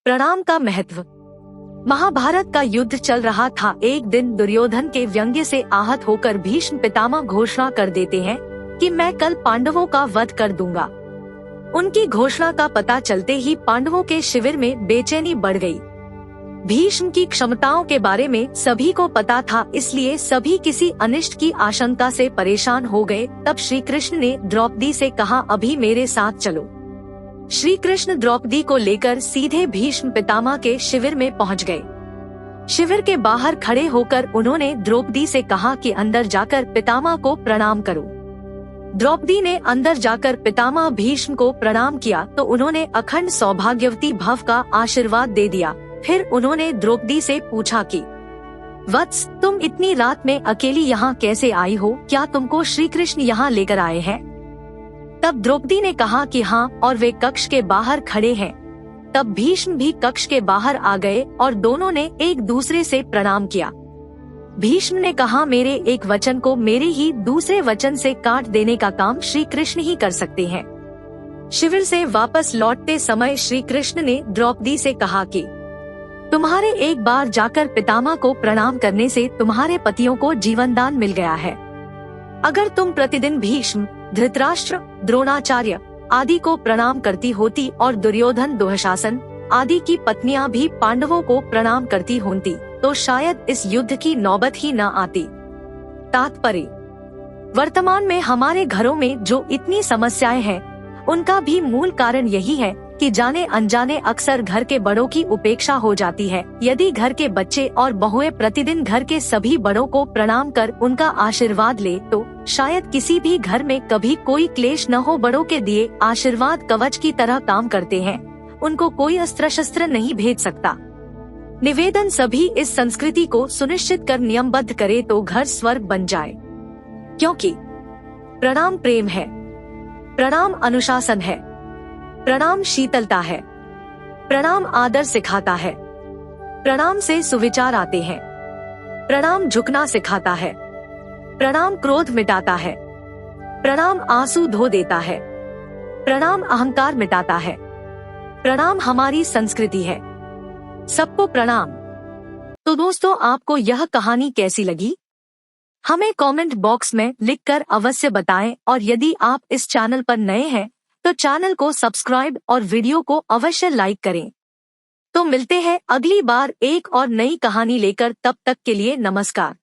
प्रणाम का महत्व। महाभारत का युद्ध चल रहा था। एक दिन दुर्योधन के व्यंग्य से आहत होकर भीष्म पितामह घोषणा कर देते हैं कि मैं कल पांडवों का वध कर दूंगा। उनकी घोषणा का पता चलते ही पांडवों के शिविर में बेचैनी बढ़ गई। भीष्म की क्षमताओं के बारे में सभी को पता था, इसलिए सभी किसी अनिष्ट की आशंका से परेशान हो गए। तब श्री कृष्ण ने द्रौपदी से कहा, अभी मेरे साथ चलो। श्री कृष्ण द्रौपदी को लेकर सीधे भीष्म पितामह के शिविर में पहुंच गए। शिविर के बाहर खड़े होकर उन्होंने द्रौपदी से कहा कि अंदर जाकर पितामह को प्रणाम करो। द्रौपदी ने अंदर जाकर पितामह भीष्म को प्रणाम किया तो उन्होंने अखंड सौभाग्यवती भव का आशीर्वाद दे दिया। फिर उन्होंने द्रौपदी से पूछा कि वत्स, तुम इतनी रात में अकेली यहाँ कैसे आई हो? क्या तुमको श्री कृष्ण यहाँ लेकर आए हैं? तब द्रौपदी ने कहा कि हाँ, और वे कक्ष के बाहर खड़े हैं। तब भीष्म भी कक्ष के बाहर आ गए और दोनों ने एक दूसरे से प्रणाम किया। भीष्म ने कहा, मेरे एक वचन को मेरे ही दूसरे वचन से काट देने का काम श्री कृष्ण ही कर सकते हैं। शिविर से वापस लौटते समय श्री कृष्ण ने द्रौपदी से कहा कि तुम्हारे एक बार जाकर पितामह को प्रणाम करने से तुम्हारे पतियों को जीवन दान मिल गया है। अगर तुम प्रतिदिन भीष्म, धृतराष्ट्र, द्रोणाचार्य आदि को प्रणाम करती होती और दुर्योधन, दुःशासन आदि की पत्नियां भी पांडवों को प्रणाम करती होती तो शायद इस युद्ध की नौबत ही न आती। तात्पर्य: वर्तमान में हमारे घरों में जो इतनी समस्याएं हैं, उनका भी मूल कारण यही है कि जाने अनजाने अक्सर घर के बड़ों की उपेक्षा हो जाती है। यदि घर के बच्चे और बहुएं प्रतिदिन घर के सभी बड़ों को प्रणाम कर उनका आशीर्वाद ले तो शायद किसी भी घर में कभी कोई क्लेश न हो। बड़ों के दिए आशीर्वाद कवच की तरह काम करते हैं, उनको कोई अस्त्र शस्त्र नहीं भेज सकता। निवेदन, सभी इस संस्कृति को सुनिश्चित कर नियमबद्ध करे तो घर स्वर्ग बन जाए, क्योंकि प्रणाम प्रेम है, प्रणाम अनुशासन है, प्रणाम शीतलता है, प्रणाम आदर सिखाता है, प्रणाम से सुविचार आते हैं, प्रणाम झुकना सिखाता है, प्रणाम क्रोध मिटाता है, प्रणाम आंसू धो देता है, प्रणाम अहंकार मिटाता है, प्रणाम हमारी संस्कृति है। सबको प्रणाम। तो दोस्तों, आपको यह कहानी कैसी लगी? हमें कमेंट बॉक्स में लिखकर अवश्य बताएं, और यदि आप इस चैनल पर नए हैं तो चैनल को सब्सक्राइब और वीडियो को अवश्य लाइक करें। तो मिलते हैं अगली बार एक और नई कहानी लेकर। तब तक के लिए नमस्कार।